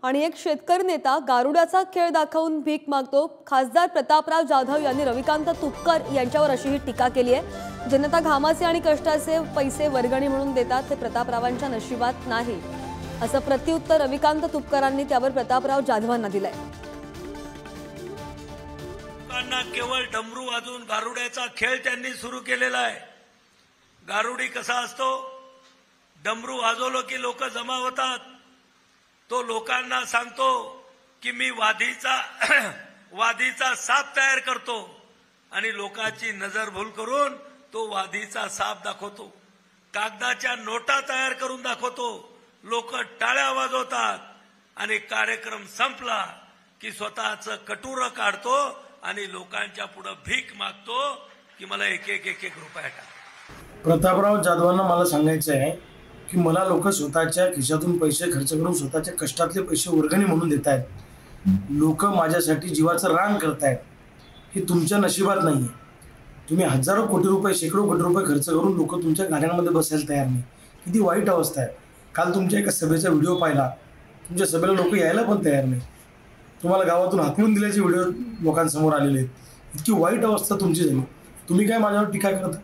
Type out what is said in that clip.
आणि एक शेतकरी नेता गारुड्याचा खेळ दाखवून भीक मागतो। खासदार प्रतापराव जाधव यांनी रविकांत तुपकर यांच्यावर अशी टीका केली आहे। जनता घामाचे आणि कष्टाचे पैसे वर्गणी म्हणून देतात, ते प्रतापरावांच्या नशिबात नाही, असं प्रत्युत्तर रविकांत तुपकरांनी त्यावर प्रतापराव जाधवांना दिलंय। लोकांना केवळ डमरू वाजवून गारुड्याचा खेळ त्यांनी सुरू केलेला आहे। गारुडी कसा असतो, डमरू वाजवलो की लोक जमा होतात। तो लोकांना सांगतो की मी वादीचा साप तयार करतो आणि लोकांची नजर भूल करून तो वादीचा साप दाखवतो। कागदाच्या नोटा तयार करून दाखवतो, लोक टाळ्या वाजवतात आणि कार्यक्रम संपला की स्वतःचं कटोरं काढतो आणि लोकांच्या पुढे भीक मागतो की मला एक रुपया टाका। प्रतापराव जाधवांना मला सांगायचं आहे की मला लोक स्वतःच्या खिशातून पैसे खर्च करून स्वतःच्या कष्टातले पैसे वर्गणी म्हणून देत आहेत। लोक माझ्यासाठी जीवाचं रान करतायत, हे तुमच्या नशिबात नाहीये। तुम्ही हजारो कोटी रुपये, शेकडो कोटी रुपये खर्च करून लोक तुमच्या गाड्यांमध्ये बसायला तयार नाही। किती वाईट अवस्था आहे। काल तुमच्या एका सभेचा व्हिडिओ पाहिला, तुमच्या सभेला लोक यायला पण तयार नाही। तुम्हाला गावातून हाकलून दिल्याचे व्हिडिओ लोकांसमोर आलेले आहेत। इतकी वाईट अवस्था तुमची झाली, तुम्ही काय माझ्यावर टीका करता?